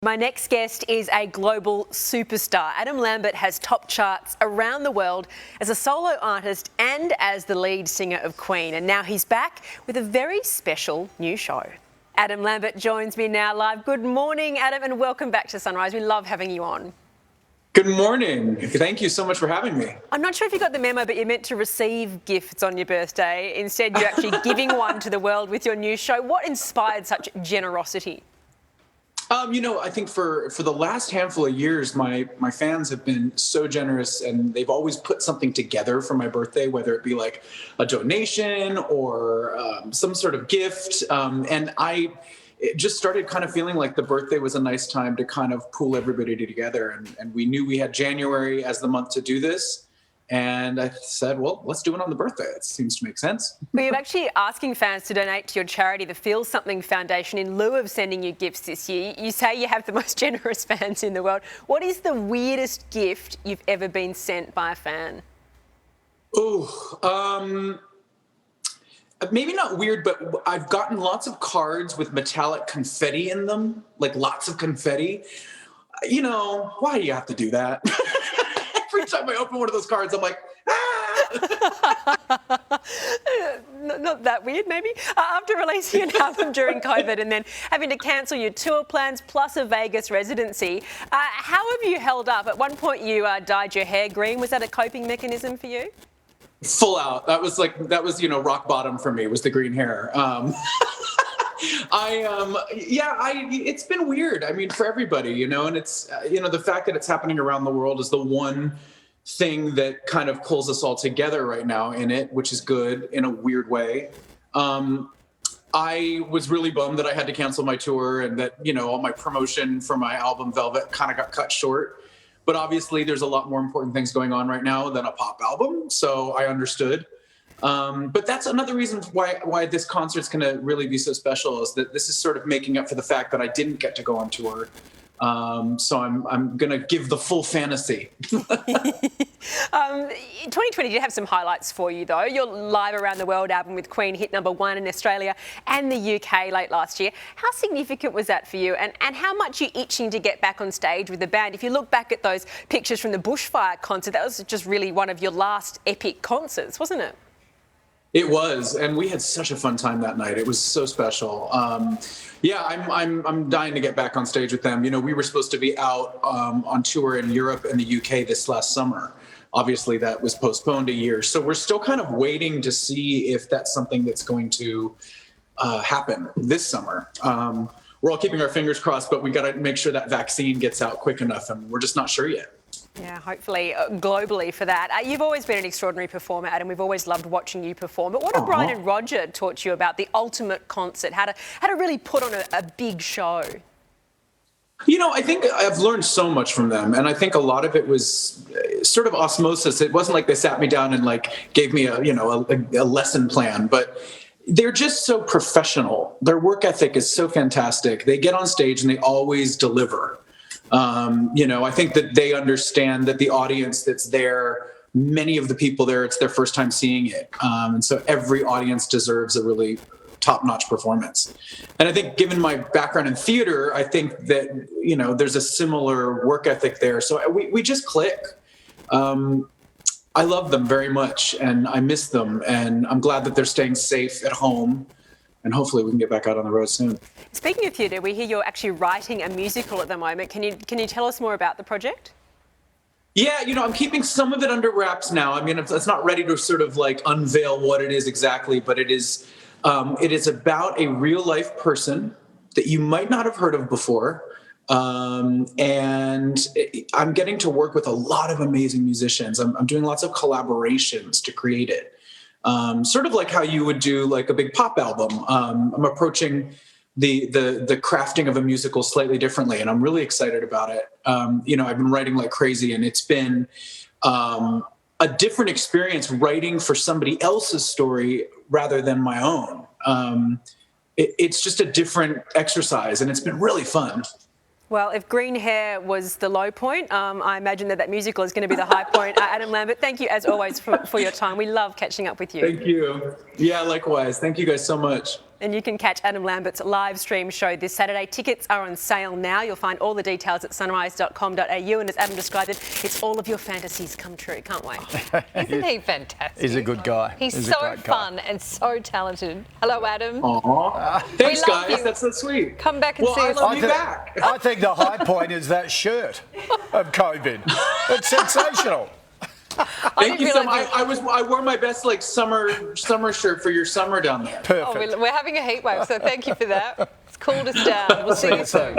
My next guest is a global superstar. Adam Lambert has topped charts around the world as a solo artist and as the lead singer of Queen. And now he's back with a very special new show. Adam Lambert joins me now live. Good morning, Adam, and welcome back to Sunrise. We love having you on. Good morning. Thank you so much for having me. I'm not sure if you got the memo, but you're meant to receive gifts on your birthday. Instead, you're actually giving one to the world with your new show. What inspired such generosity? I think for the last handful of years, my fans have been so generous, and they've always put something together for my birthday, whether it be like a donation or some sort of gift. And I just started kind of feeling like the birthday was a nice time to kind of pull everybody together. And we knew we had January as the month to do this. And I said, well, let's do it on the birthday. It seems to make sense. Well, you're actually asking fans to donate to your charity, the Feel Something Foundation, in lieu of sending you gifts this year. You say you have the most generous fans in the world. What is the weirdest gift you've ever been sent by a fan? Maybe not weird, but I've gotten lots of cards with metallic confetti in them, like lots of confetti. Why do you have to do that? Every time I open one of those cards, I'm like, Not that weird, maybe. After releasing an album during COVID and then having to cancel your tour plans plus a Vegas residency, how have you held up? At one point, you dyed your hair green. Was that a coping mechanism for you? full out. That was rock bottom for me, was the green hair. It's been weird. I mean, for everybody, and it's, the fact that it's happening around the world is the one thing that kind of pulls us all together right now in it, which is good in a weird way. I was really bummed that I had to cancel my tour and that, all my promotion for my album Velvet kind of got cut short. But obviously there's a lot more important things going on right now than a pop album. So I understood. But that's another reason why this concert's going to really be so special, is that this is sort of making up for the fact that I didn't get to go on tour. So I'm going to give the full fantasy. 2020 did have some highlights for you, though. Your Live Around the World album with Queen hit #1 in Australia and the UK late last year. How significant was that for you? And how much are you itching to get back on stage with the band? If you look back at those pictures from the bushfire concert, that was just really one of your last epic concerts, wasn't it? It was, and we had such a fun time that night. It was so special. I'm dying to get back on stage with them. We were supposed to be out on tour in Europe and the UK this last summer. Obviously, that was postponed a year. So we're still kind of waiting to see if that's something that's going to happen this summer. We're all keeping our fingers crossed, but we got to make sure that vaccine gets out quick enough, and we're just not sure yet. Yeah, hopefully globally for that. You've always been an extraordinary performer, Adam. We've always loved watching you perform. But what have Brian and Roger taught you about the ultimate concert, how to really put on a big show? I think I've learned so much from them, and I think a lot of it was sort of osmosis. It wasn't like they sat me down and gave me a lesson plan, but they're just so professional. Their work ethic is so fantastic. They get on stage and they always deliver. I think that they understand that the audience that's there, many of the people there, it's their first time seeing it. And so every audience deserves a really top-notch performance. And I think given my background in theater, I think that, there's a similar work ethic there. So we just click. I love them very much and I miss them. And I'm glad that they're staying safe at home. And hopefully we can get back out on the road soon. Speaking of theatre, we hear you're actually writing a musical at the moment. Can you tell us more about the project? Yeah, I'm keeping some of it under wraps now. I mean, it's not ready to sort of unveil what it is exactly, but it is about a real life person that you might not have heard of before. I'm getting to work with a lot of amazing musicians. I'm doing lots of collaborations to create it. Sort of like how you would do a big pop album. I'm approaching the crafting of a musical slightly differently, and I'm really excited about it. I've been writing like crazy, and it's been a different experience writing for somebody else's story rather than my own. It's just a different exercise, and it's been really fun. Well, if green hair was the low point, I imagine that musical is going to be the high point. Adam Lambert, thank you as always for your time. We love catching up with you. Thank you. Yeah, likewise. Thank you guys so much. And you can catch Adam Lambert's live stream show this Saturday. Tickets are on sale now. You'll find all the details at sunrise.com.au. And as Adam described it, it's all of your fantasies come true. Can't wait. Isn't he fantastic? He's a good guy. He's so fun and so talented. Hello, Adam. Aww. Thanks, love guys. you. That's so sweet. Come back and see I us. love you back. I think the high point is that shirt of COVID. It's sensational. Thank you so much. I wore my best like summer shirt for your summer down there. Perfect. We're having a heat wave, so thank you for that. It's cooled us down. We'll see you soon.